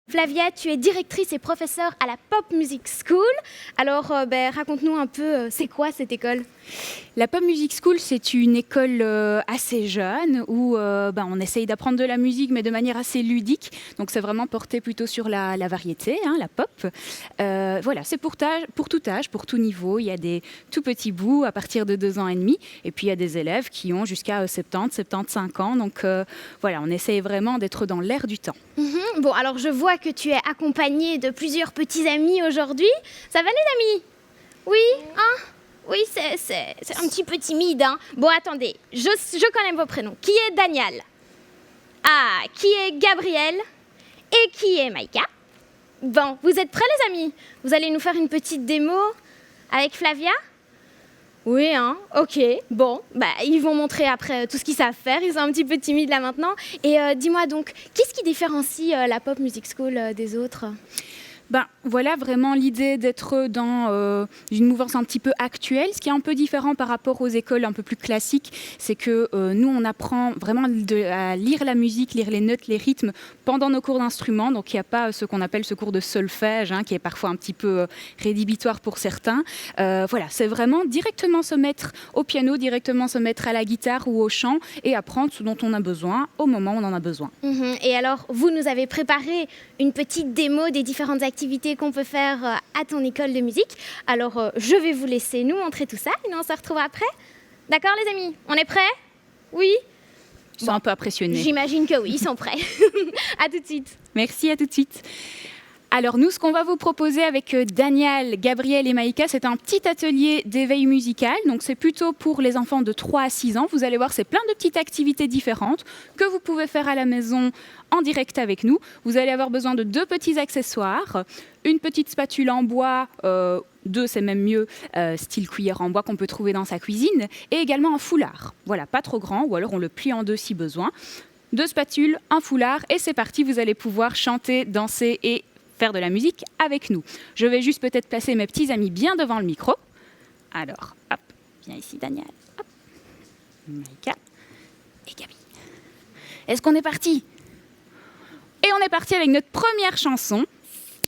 Flavia, tu es directrice et professeure à la Pop Music School. Alors, raconte-nous un peu, c'est quoi cette école ? La Pop Music School, c'est une école assez jeune où on essaye d'apprendre de la musique, mais de manière assez ludique. Donc, c'est vraiment porté plutôt sur la variété, la pop. Voilà, c'est pour tout âge, pour tout niveau. Il y a des tout petits bouts à partir de 2 ans et demi. Et puis, il y a des élèves qui ont jusqu'à 75 ans. Donc, voilà, on essaye vraiment d'être dans l'air du temps. Bon, alors je vois que tu es accompagnée de plusieurs petits amis aujourd'hui. Ça va les amis ? Oui, hein ? Oui, c'est un petit peu timide, hein. Bon, attendez, je connais vos prénoms. Qui est Daniel ? Ah, qui est Gabriel ? Et qui est Maïka ? Bon, vous êtes prêts les amis ? Vous allez nous faire une petite démo avec Flavia ? Oui, hein, ok, bon, ils vont montrer après tout ce qu'ils savent faire, ils sont un petit peu timides là maintenant. Et dis-moi donc, qu'est-ce qui différencie la Pop Music School des autres ? Voilà vraiment l'idée d'être dans une mouvance un petit peu actuelle. Ce qui est un peu différent par rapport aux écoles un peu plus classiques, c'est que nous, on apprend vraiment à lire la musique, lire les notes, les rythmes pendant nos cours d'instruments. Donc, il n'y a pas ce qu'on appelle ce cours de solfège, qui est parfois un petit peu rédhibitoire pour certains. Voilà, c'est vraiment directement se mettre au piano, directement se mettre à la guitare ou au chant et apprendre ce dont on a besoin au moment où on en a besoin. Et alors, vous nous avez préparé une petite démo des différentes activités qu'on peut faire à ton école de musique. Alors, je vais vous laisser nous montrer tout ça et nous on se retrouve après. D'accord les amis ? On est prêts ? Oui ? Ils sont un peu impressionnés. J'imagine que oui, ils sont prêts. À tout de suite. Merci, à tout de suite. Alors nous, ce qu'on va vous proposer avec Daniel, Gabriel et Maïka, c'est un petit atelier d'éveil musical. Donc c'est plutôt pour les enfants de 3 à 6 ans. Vous allez voir, c'est plein de petites activités différentes que vous pouvez faire à la maison en direct avec nous. Vous allez avoir besoin de 2 petits accessoires, une petite spatule en bois, 2 c'est même mieux, style cuillère en bois qu'on peut trouver dans sa cuisine, et également un foulard. Voilà, pas trop grand, ou alors on le plie en 2 si besoin. 2 spatules, un foulard, et c'est parti, vous allez pouvoir chanter, danser et faire de la musique avec nous. Je vais juste peut-être placer mes petits amis bien devant le micro. Alors, hop, viens ici Daniel, hop, Maïka et Gabi. Est-ce qu'on est parti ? Et on est parti avec notre première chanson.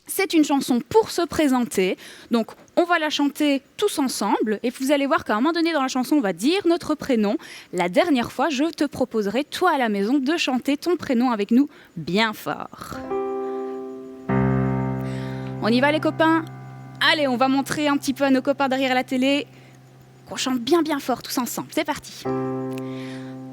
C'est une chanson pour se présenter. Donc, on va la chanter tous ensemble. Et vous allez voir qu'à un moment donné dans la chanson, on va dire notre prénom. La dernière fois, je te proposerai, toi à la maison, de chanter ton prénom avec nous bien fort. On y va les copains ? Allez, on va montrer un petit peu à nos copains derrière la télé qu'on chante bien bien fort tous ensemble. C'est parti.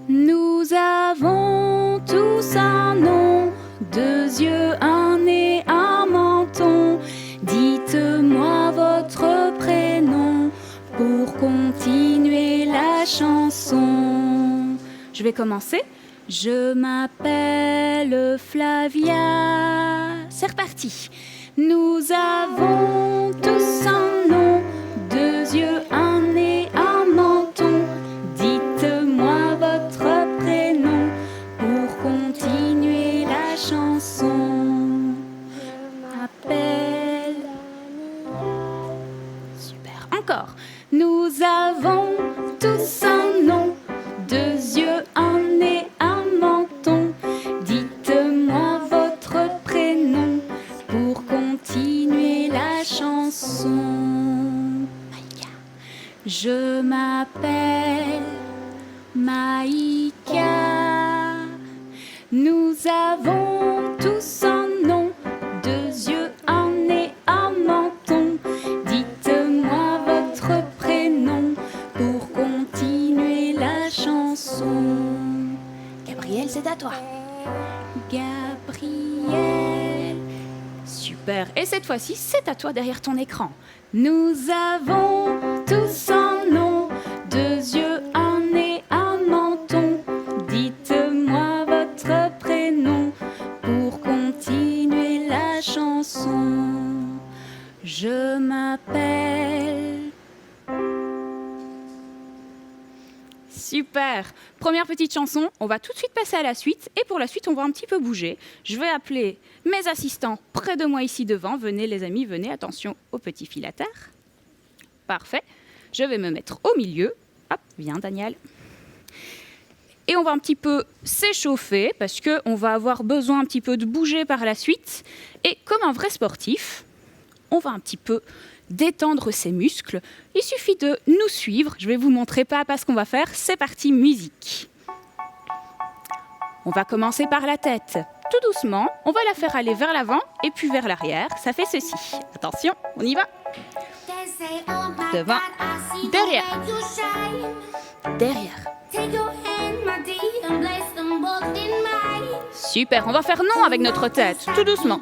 Nous avons tous un nom, 2 yeux, un nez, un menton. Dites-moi votre prénom pour continuer la chanson. Je vais commencer. Je m'appelle Flavia. C'est reparti. Nous avons tous un nom, 2 yeux, un nez, un menton. Dites-moi votre prénom pour continuer la chanson. Je m'appelle... Super, encore. Nous avons tous un nom, 2 yeux, un nez, un menton. Dites-moi votre prénom pour continuer la chanson. Maïka. Je m'appelle Maïka. Nous avons tous un nom, 2 yeux, un nez, un menton. Dites-moi votre prénom pour continuer la chanson. Gabriel, c'est à toi. Gabriel. Super. Et cette fois-ci, c'est à toi derrière ton écran. Nous avons tous un nom, 2 yeux, un nez, un menton. Dites-moi votre prénom pour continuer la chanson. Je m'appelle... Super. Première petite chanson, on va tout de suite passer à la suite. Et pour la suite, on va un petit peu bouger. Je vais appeler mes assistants près de moi ici devant. Venez les amis, venez. Attention au petit fil à terre. Parfait. Je vais me mettre au milieu. Hop, viens Daniel. Et on va un petit peu s'échauffer parce qu'on va avoir besoin un petit peu de bouger par la suite. Et comme un vrai sportif, on va un petit peu détendre ses muscles. Il suffit de nous suivre. Je vais vous montrer pas à pas ce qu'on va faire. C'est parti, musique. On va commencer par la tête. Tout doucement, on va la faire aller vers l'avant et puis vers l'arrière. Ça fait ceci. Attention, on y va. Devant, derrière, derrière. Super, on va faire non avec notre tête, tout doucement.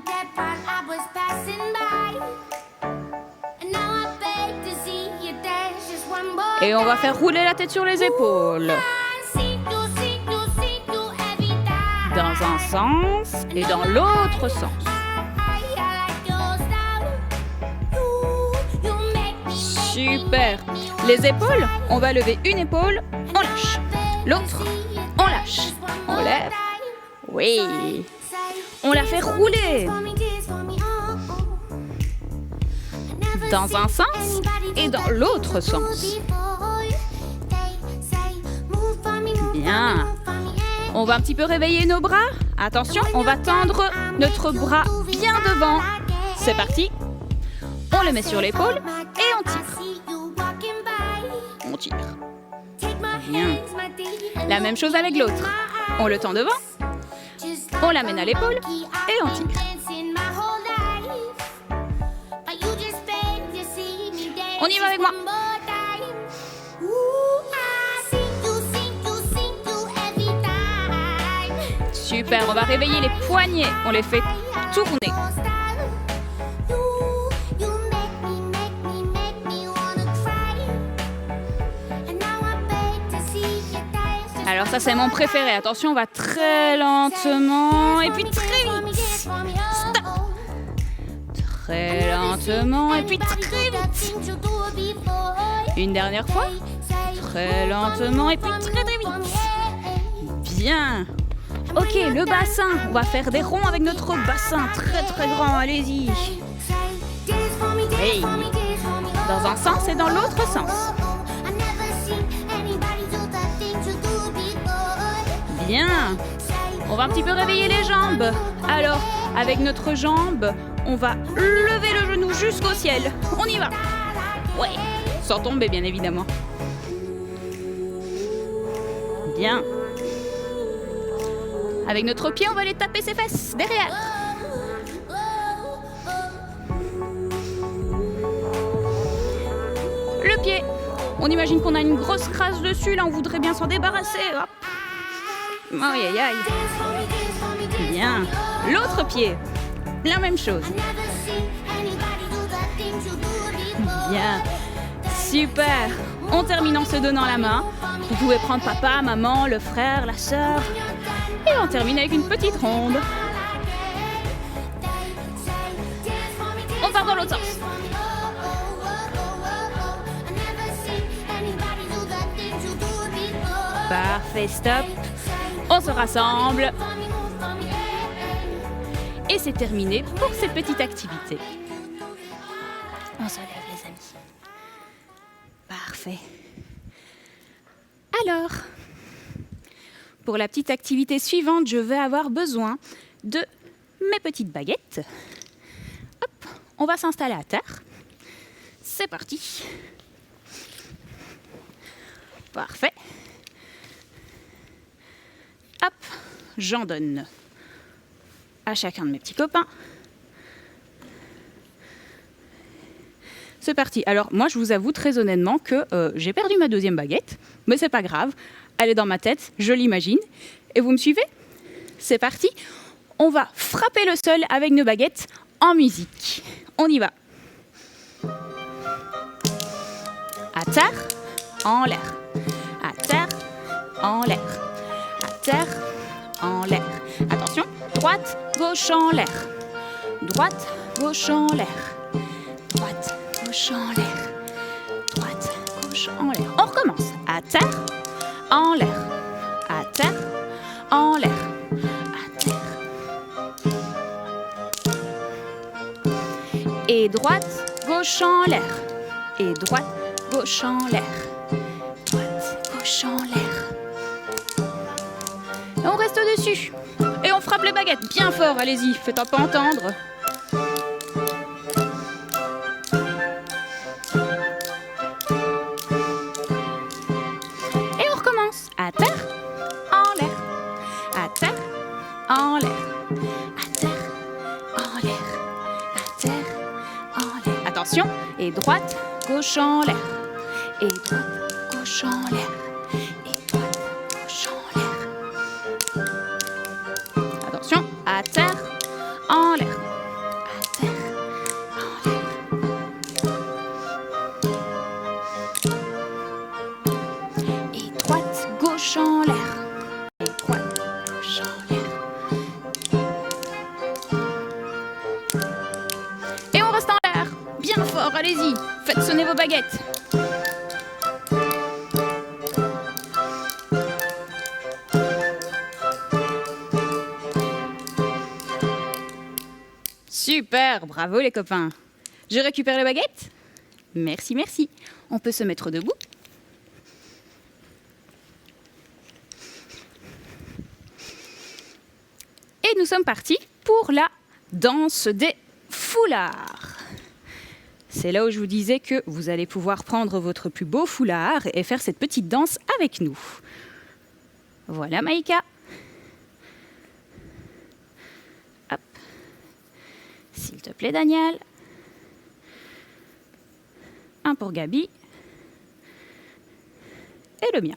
Et on va faire rouler la tête sur les épaules. Dans un sens et dans l'autre sens. Super. Les épaules, on va lever une épaule, on lâche. L'autre, on lâche. On lève. Oui. On la fait rouler. Dans un sens et dans l'autre sens. Bien. On va un petit peu réveiller nos bras. Attention, on va tendre notre bras bien devant. C'est parti. On le met sur l'épaule et on tire. On tire. Bien. La même chose avec l'autre. On le tend devant. On l'amène à l'épaule et on tire. On y va avec moi. Super, on va réveiller les poignets. On les fait tourner. Alors ça, c'est mon préféré. Attention, on va très lentement et puis très vite. Stop. Très lentement et puis très vite. Une dernière fois. Très lentement et puis très très vite. Bien. Ok, le bassin. On va faire des ronds avec notre bassin. Très très grand, allez-y. Hey. Dans un sens et dans l'autre sens. Bien. On va un petit peu réveiller les jambes. Alors, avec notre jambe, on va lever le genou jusqu'au ciel. On y va. Ouais. Sans tomber, bien évidemment. Bien. Avec notre pied, on va aller taper ses fesses derrière. Le pied. On imagine qu'on a une grosse crasse dessus. Là, on voudrait bien s'en débarrasser. Hop. Aïe, aïe, aïe. Bien. L'autre pied. La même chose. Bien. Super. On termine en se donnant la main. Vous pouvez prendre papa, maman, le frère, la sœur. Et on termine avec une petite ronde. On part dans l'autre sens. Parfait, stop. On se rassemble. Et c'est terminé pour cette petite activité. On se lève, les amis. Parfait. Alors, pour la petite activité suivante, je vais avoir besoin de mes petites baguettes. Hop, on va s'installer à terre. C'est parti. Parfait. Hop, j'en donne à chacun de mes petits copains. C'est parti. Alors moi, je vous avoue très honnêtement que j'ai perdu ma deuxième baguette, mais c'est pas grave. Elle est dans ma tête, je l'imagine. Et vous me suivez ? C'est parti. On va frapper le sol avec nos baguettes en musique. On y va. À terre, en l'air. À terre, en l'air. À terre, en l'air. Attention, droite, gauche en l'air. Droite, gauche en l'air. Droite, gauche en l'air. Droite, gauche en l'air. On recommence. À terre, en l'air. À terre, en l'air. À terre. Et droite, gauche en l'air. Et droite, gauche en l'air. Droite, gauche en l'air. On reste dessus. Et on frappe les baguettes bien fort, allez-y, faites un peu entendre. Et on recommence. À terre, en l'air. À terre, en l'air. À terre, en l'air. À terre, en l'air. Attention, et droite, gauche en l'air. Et droite, gauche en l'air. Et droite, gauche en l'air. Attention, à terre, en l'air. À terre, en l'air. Et droite, gauche en l'air. Et droite, gauche en l'air. Et on reste en l'air. Bien fort, allez-y. Faites sonner vos baguettes. Super, bravo les copains. Je récupère les baguettes. Merci, merci. On peut se mettre debout. Et nous sommes partis pour la danse des foulards. C'est là où je vous disais que vous allez pouvoir prendre votre plus beau foulard et faire cette petite danse avec nous. Voilà Maïka. Hop. S'il te plaît Daniel. Un pour Gabi. Et le mien.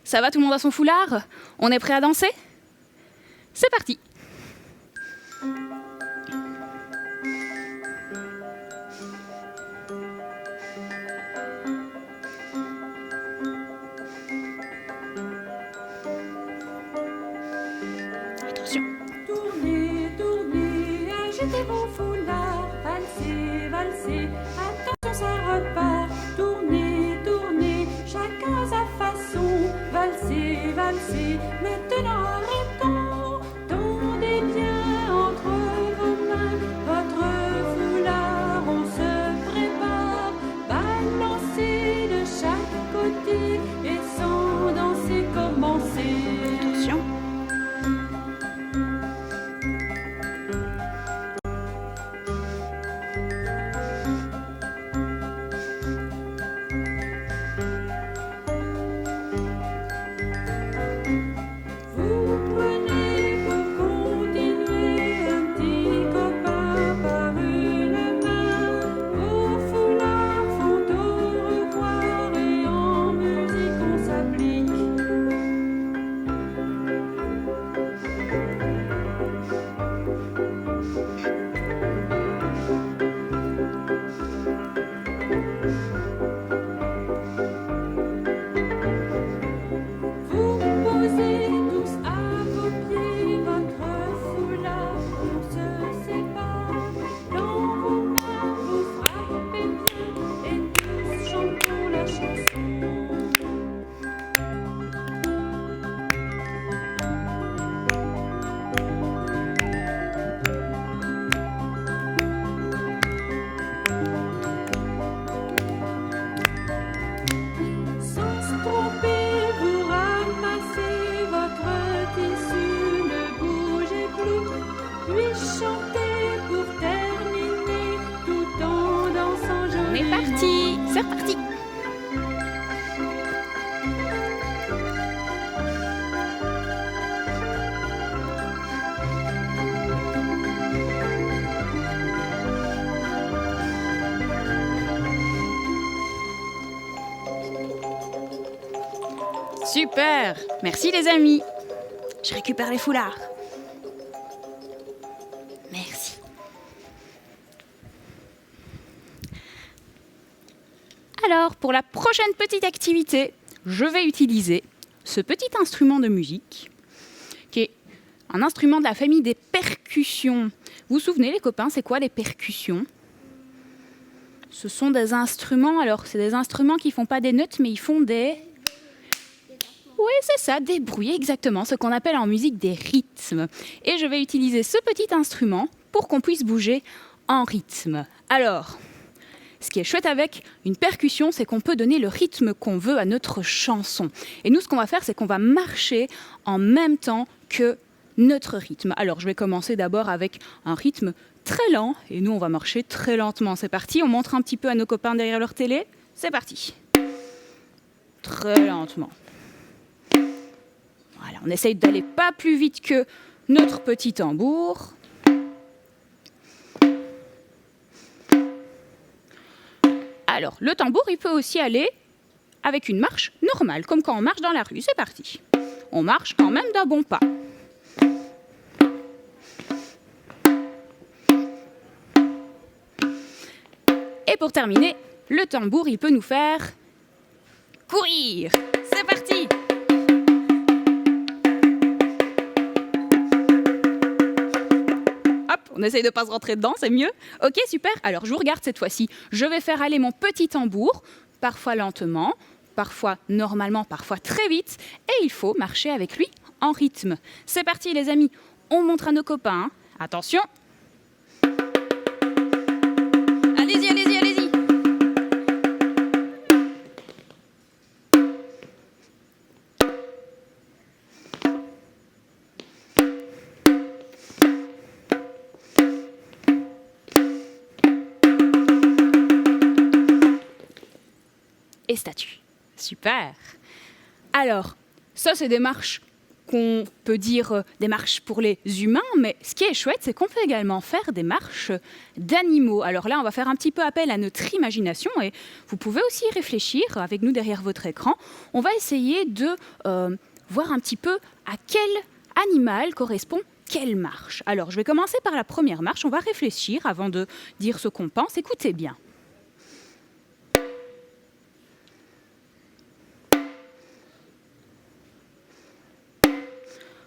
Ça va, tout le monde a son foulard? On est prêt à danser? C'est parti! Attention! Tournez, tournez, agitez vos foulards, valsez, valsez, attention ça repart. Tournez, tournez, chacun à sa façon, valsez, valsez, maintenant arrêtons. Tendez bien entre vos mains votre foulard, on se prépare. Balancez de chaque côté et sans danser commencez. Attention! Vous prenez pour continuer un petit copain par une main. Vos foulards font au revoir et en musique on s'applique. Vous posez tous à vos pieds votre foulard, on se sépare. Dans vos mains vous frappez bien et tous chantons la chanson. Sans se tromper, vous ramassez votre tissu, ne bougez plus, puis chantez pour terminer, tout en dansant joliment. On est parti! C'est reparti! Super! Merci les amis! Je récupère les foulards. Merci. Alors, pour la prochaine petite activité, je vais utiliser ce petit instrument de musique, qui est un instrument de la famille des percussions. Vous vous souvenez, les copains, c'est quoi les percussions? Ce sont des instruments, alors c'est des instruments qui ne font pas des notes, mais ils font des... Oui, c'est ça, des bruits, exactement, ce qu'on appelle en musique des rythmes. Et je vais utiliser ce petit instrument pour qu'on puisse bouger en rythme. Alors, ce qui est chouette avec une percussion, c'est qu'on peut donner le rythme qu'on veut à notre chanson. Et nous, ce qu'on va faire, c'est qu'on va marcher en même temps que notre rythme. Alors, je vais commencer d'abord avec un rythme très lent, et nous, on va marcher très lentement. C'est parti, on montre un petit peu à nos copains derrière leur télé. C'est parti. Très lentement. Voilà, on essaye d'aller pas plus vite que notre petit tambour. Alors, le tambour, il peut aussi aller avec une marche normale, comme quand on marche dans la rue. C'est parti. On marche quand même d'un bon pas. Et pour terminer, le tambour, il peut nous faire courir. C'est parti. Hop, on essaye de ne pas se rentrer dedans, c'est mieux. Ok, super. Alors, je vous regarde cette fois-ci. Je vais faire aller mon petit tambour, parfois lentement, parfois normalement, parfois très vite. Et il faut marcher avec lui en rythme. C'est parti, les amis. On montre à nos copains. Attention. Allez-y, allez-y, allez-y. Et statue. Super. Alors, ça, c'est des marches qu'on peut dire des marches pour les humains, mais ce qui est chouette, c'est qu'on peut également faire des marches d'animaux. Alors là, on va faire un petit peu appel à notre imagination et vous pouvez aussi y réfléchir avec nous derrière votre écran. On va essayer de voir un petit peu à quel animal correspond quelle marche. Alors, je vais commencer par la première marche. On va réfléchir avant de dire ce qu'on pense. Écoutez bien.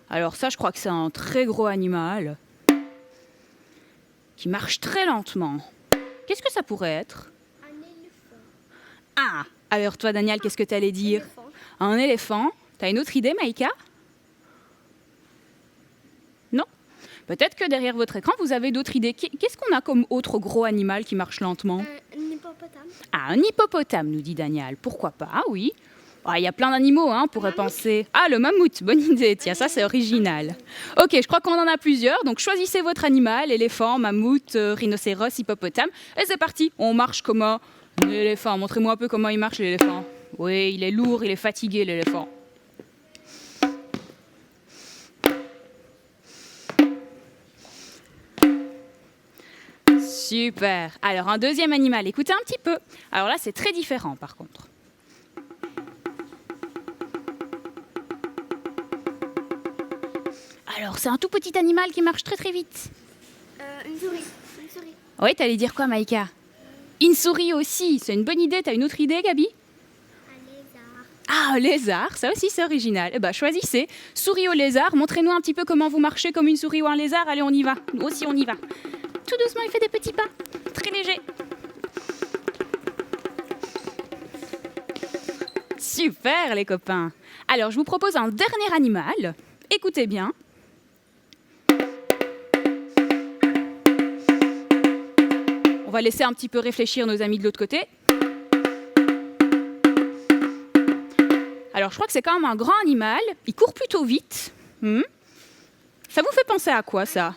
Alors ça, je crois que c'est un très gros animal qui marche très lentement. Qu'est-ce que ça pourrait être? Un éléphant. Ah, alors toi, Daniel, qu'est-ce que tu allais dire? Un éléphant. T'as une autre idée, Maïka? Non? Peut-être que derrière votre écran, vous avez d'autres idées. Qu'est-ce qu'on a comme autre gros animal qui marche lentement? Un hippopotame. Ah, un hippopotame, nous dit Daniel. Pourquoi pas? Ah oui. Ah, il y a plein d'animaux, hein, on pourrait penser. Ah, le mammouth, bonne idée, tiens, ça c'est original. Ok, je crois qu'on en a plusieurs, donc choisissez votre animal, éléphant, mammouth, rhinocéros, hippopotame, et c'est parti, on marche comme un éléphant. Montrez-moi un peu comment il marche l'éléphant. Oui, il est lourd, il est fatigué l'éléphant. Super. Alors, un deuxième animal, écoutez un petit peu. Alors là, c'est très différent par contre. Alors, c'est un tout petit animal qui marche très très vite. Une souris. Une souris. Oui, t'allais dire quoi, Maïka? Une souris aussi, c'est une bonne idée. T'as une autre idée, Gabi? Un lézard. Ah, un lézard, ça aussi c'est original. Eh ben, choisissez. Souris au lézard, montrez-nous un petit peu comment vous marchez comme une souris ou un lézard. Allez, on y va. Nous aussi, on y va. Tout doucement, il fait des petits pas. Très léger. Super, les copains. Alors, je vous propose un dernier animal. Écoutez bien. On va laisser un petit peu réfléchir nos amis de l'autre côté. Alors, je crois que c'est quand même un grand animal. Il court plutôt vite. Ça vous fait penser à quoi, ça?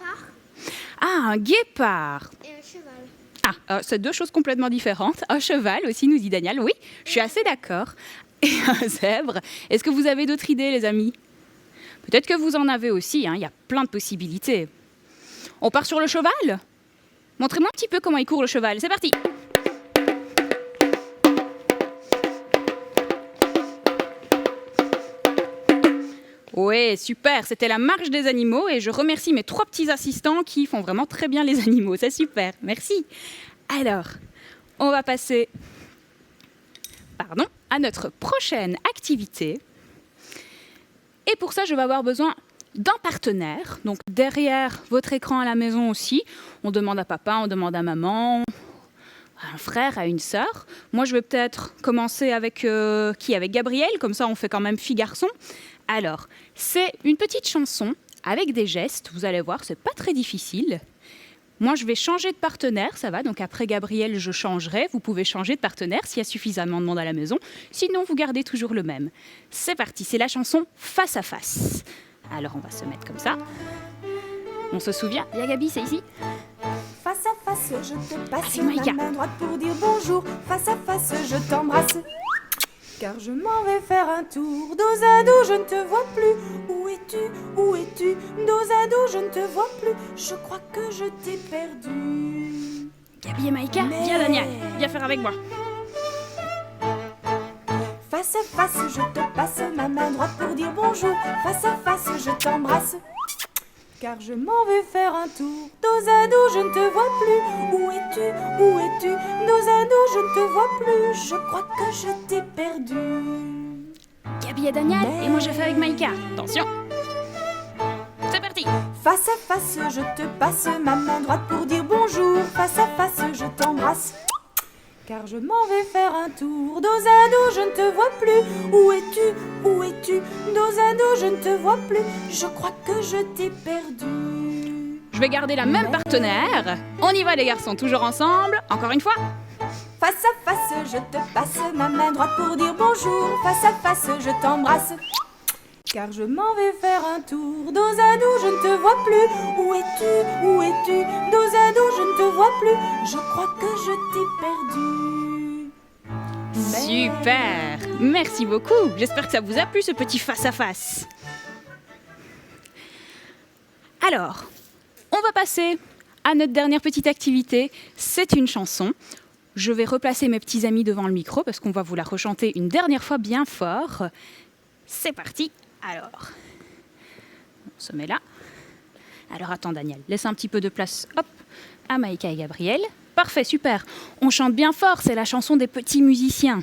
Ah, un guépard. Et un cheval. Ah, c'est deux choses complètement différentes. Un cheval aussi, nous dit Daniel. Oui, je suis assez d'accord. Et un zèbre. Est-ce que vous avez d'autres idées, les amis? Peut-être que vous en avez aussi, hein. Il y a plein de possibilités. On part sur le cheval? Montrez-moi un petit peu comment il court le cheval. C'est parti. Ouais, super. C'était la marche des animaux et je remercie mes 3 petits assistants qui font vraiment très bien les animaux. C'est super. Merci. Alors, on va passer à notre prochaine activité. Et pour ça, je vais avoir besoin d'un partenaire. Donc derrière votre écran à la maison aussi, on demande à papa, on demande à maman, à un frère, à une sœur. Moi, je vais peut-être commencer avec avec Gabriel, comme ça on fait quand même fille-garçon. Alors, c'est une petite chanson avec des gestes, vous allez voir, c'est pas très difficile. Moi, je vais changer de partenaire, ça va. Donc après Gabriel, je changerai. Vous pouvez changer de partenaire s'il y a suffisamment de monde à la maison. Sinon, vous gardez toujours le même. C'est parti, c'est la chanson Face à face. Alors, on va se mettre comme ça. On se souvient? Il y a Gabi, c'est ici. Face à face, je te passe Avec Maïka. ma main droite pour dire bonjour. Face à face, je t'embrasse. Car je m'en vais faire un tour. Dos à dos, je ne te vois plus. Où es-tu? Où es-tu? Dos à dos, je ne te vois plus. Je crois que je t'ai perdu. Gabi et Maïka, viens Daniel, viens faire avec moi. Face à face, je te passe ma main droite pour dire bonjour. Face à face, je t'embrasse. Car je m'en vais faire un tour. Dos à dos, je ne te vois plus. Où es-tu? Où es-tu? Dos à dos, je ne te vois plus. Je crois que je t'ai perdu. Gabi et Daniel, et moi je fais avec Maïka. Attention. C'est parti. Face à face, je te passe ma main droite pour dire bonjour. Face à face, je t'embrasse. Car je m'en vais faire un tour. Dos à dos, je ne te vois plus. Où es-tu? Où es-tu? Dos à dos, je ne te vois plus. Je crois que je t'ai perdu. Je vais garder la même partenaire. On y va les garçons, toujours ensemble. Encore une fois. Face à face, je te passe ma main droite pour dire bonjour. Face à face, je t'embrasse. Car je m'en vais faire un tour. Dos à dos, je ne te vois plus. Où es-tu? Où es-tu? Dos à dos, je ne te vois plus. Je crois que je t'ai perdu. Super. Merci beaucoup. J'espère que ça vous a plu ce petit face-à-face. Alors, on va passer à notre dernière petite activité. C'est une chanson. Je vais replacer mes petits amis devant le micro parce qu'on va vous la rechanter une dernière fois bien fort. C'est parti. Alors, on se met là. Alors attends Daniel, laisse un petit peu de place, hop, à Maïka et Gabriel. Parfait, super. On chante bien fort, c'est la chanson des petits musiciens.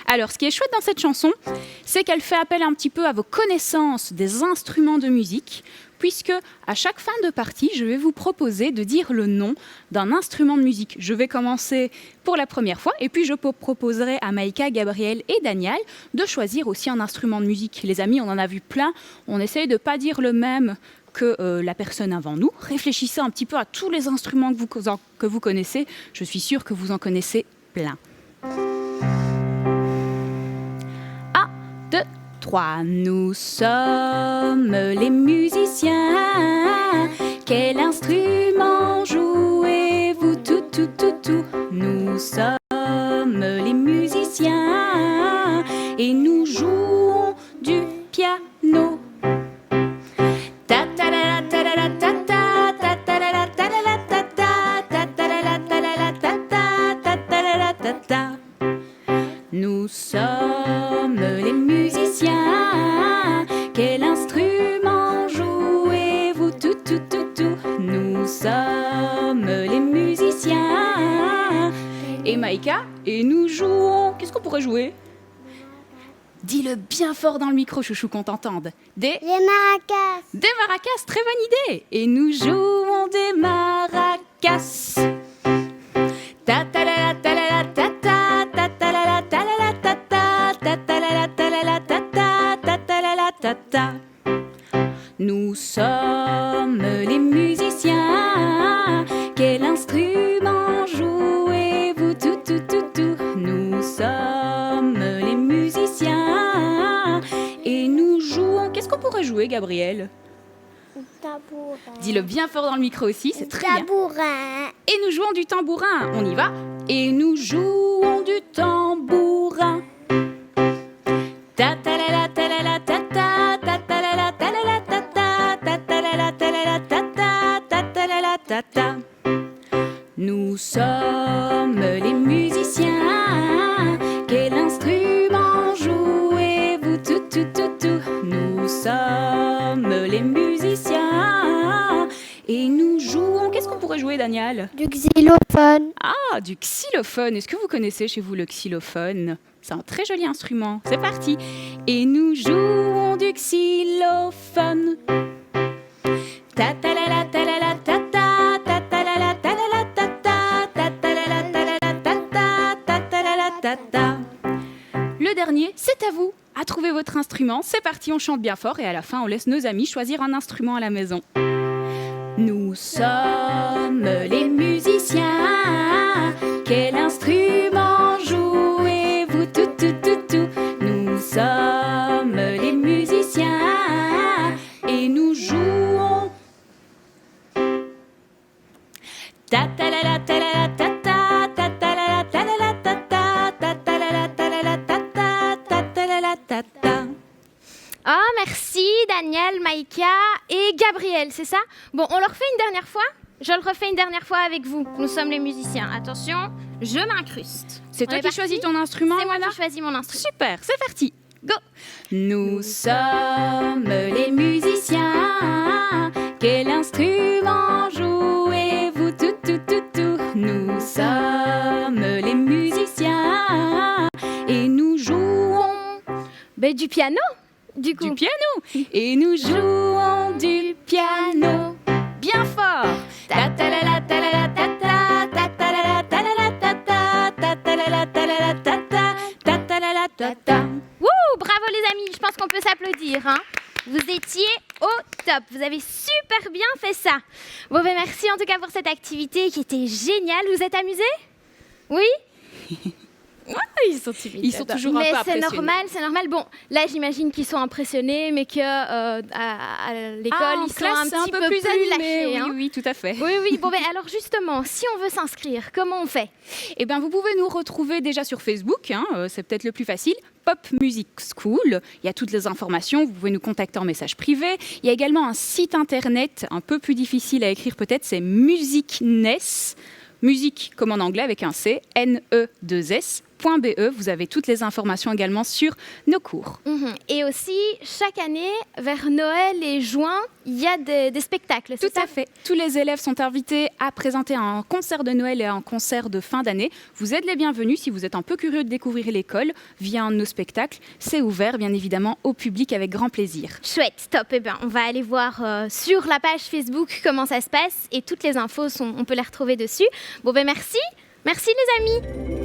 Alors, ce qui est chouette dans cette chanson, c'est qu'elle fait appel un petit peu à vos connaissances des instruments de musique, puisque à chaque fin de partie, je vais vous proposer de dire le nom d'un instrument de musique. Je vais commencer pour la première fois, et puis je proposerai à Maïka, Gabriel et Daniel de choisir aussi un instrument de musique. Les amis, on en a vu plein, on essaye de ne pas dire le même que la personne avant nous. Réfléchissez un petit peu à tous les instruments que vous connaissez. Je suis sûre que vous en connaissez plein. 1, 2, 3. Nous sommes les musiciens. Quel instrument jouez-vous? Tout, tout, tout, tout. Nous sommes les musiciens et nous jouons du piano. Nous sommes les musiciens. Quel instrument jouez-vous? Tout, tout, tout, tout. Nous sommes les musiciens. Et Maïka, et nous jouons. Qu'est-ce qu'on pourrait jouer? Dis-le bien fort dans le micro, chouchou, qu'on t'entende. Les maracas. Des maracas, très bonne idée. Et nous jouons des maracas. Ta ta la ta la ta ta ta ta la ta la ta ta ta ta la ta la ta ta ta ta la ta ta. Nous sommes les musiciens. Quel instrument jouez-vous? Tout, tout, tout, tout. Nous sommes les musiciens et nous jouons. Qu'est-ce qu'on pourrait jouer, Gabriel? Tabourin. Dis-le bien fort dans le micro aussi, c'est très bien. Tabourin. Et nous jouons du tambourin. On y va. Et nous jouons du tambourin. Ta ta la la ta la la ta ta ta ta la la ta la la ta ta ta ta la la ta la la ta ta ta ta la la ta ta. Nous sommes les musiciens. Quel instrument jouez-vous? Tout, tout, tout, tout. Nous sommes les musiciens et nous jouons. Qu'est-ce qu'on pourrait jouer, Daniel? Du xylophone. Ah, du xylophone. Est-ce que vous connaissez chez vous le xylophone? C'est un très joli instrument. C'est parti. Et nous jouons du xylophone. Ta ta la la ta la la ta ta ta ta la la ta la la ta ta ta ta la la ta la la ta ta ta ta la la ta ta. Le dernier, c'est à vous. À trouver votre instrument. C'est parti, on chante bien fort et à la fin, on laisse nos amis choisir un instrument à la maison. Nous sommes les musiciens. Quel instrument jouez-vous? Tout, tout, tout, tout. Nous sommes les musiciens et nous jouons. Ta ta la la ta la la ta ta ta ta la la ta la la ta ta ta ta la la ta la la ta ta ta ta la la ta ta. Oh, merci Daniel, Maïka et Gabriel, c'est ça? Bon, on le refait une dernière fois? Je le refais une dernière fois avec vous. Nous sommes les musiciens. Attention, je m'incruste. C'est On toi est qui parti? choisis ton instrument, C'est moi voilà. qui choisis mon instrument. Super, c'est parti. Go! Nous sommes les musiciens. Quel instrument jouez-vous? Tout, tout, tout, tout. Nous sommes les musiciens et nous jouons Ben, du piano, du coup. du piano. Et nous jouons du piano bien fort. Ta ta la la ta la la ta ta ta ta la la ta la la ta ta ta ta la la ta la la ta ta ta ta la la ta ta. Wouh, bravo les amis, je pense qu'on peut s'applaudir. Hein. Vous étiez au top, vous avez super bien fait ça. Bon, ben merci en tout cas pour cette activité qui était géniale. Vous êtes amusés? Oui? Ils sont timides. Ils sont toujours un mais peu c'est impressionnés. normal. Bon, là j'imagine qu'ils sont impressionnés, mais que à l'école En ils sont classe, un c'est petit peu plus animé, lâchés. oui, hein. oui, tout à fait. Oui. Bon, ben alors justement, si on veut s'inscrire, comment on fait? Eh bien, vous pouvez nous retrouver déjà sur Facebook, hein, c'est peut-être le plus facile, Pop Music School. Il y a toutes les informations, vous pouvez nous contacter en message privé. Il y a également un site internet un peu plus difficile à écrire peut-être, c'est Musicness, musique comme en anglais avec un C, N-E-2-S.be. Vous avez toutes les informations également sur nos cours. Et aussi, chaque année, vers Noël et juin, il y a des spectacles, c'est Tout ça? à fait. Tous les élèves sont invités à présenter un concert de Noël et un concert de fin d'année. Vous êtes les bienvenus si vous êtes un peu curieux de découvrir l'école via un de nos spectacles. C'est ouvert, bien évidemment, au public avec grand plaisir. Chouette, top. Eh ben, on va aller voir sur la page Facebook comment ça se passe et toutes les infos, on peut les retrouver dessus. Bon, ben merci. Merci les amis.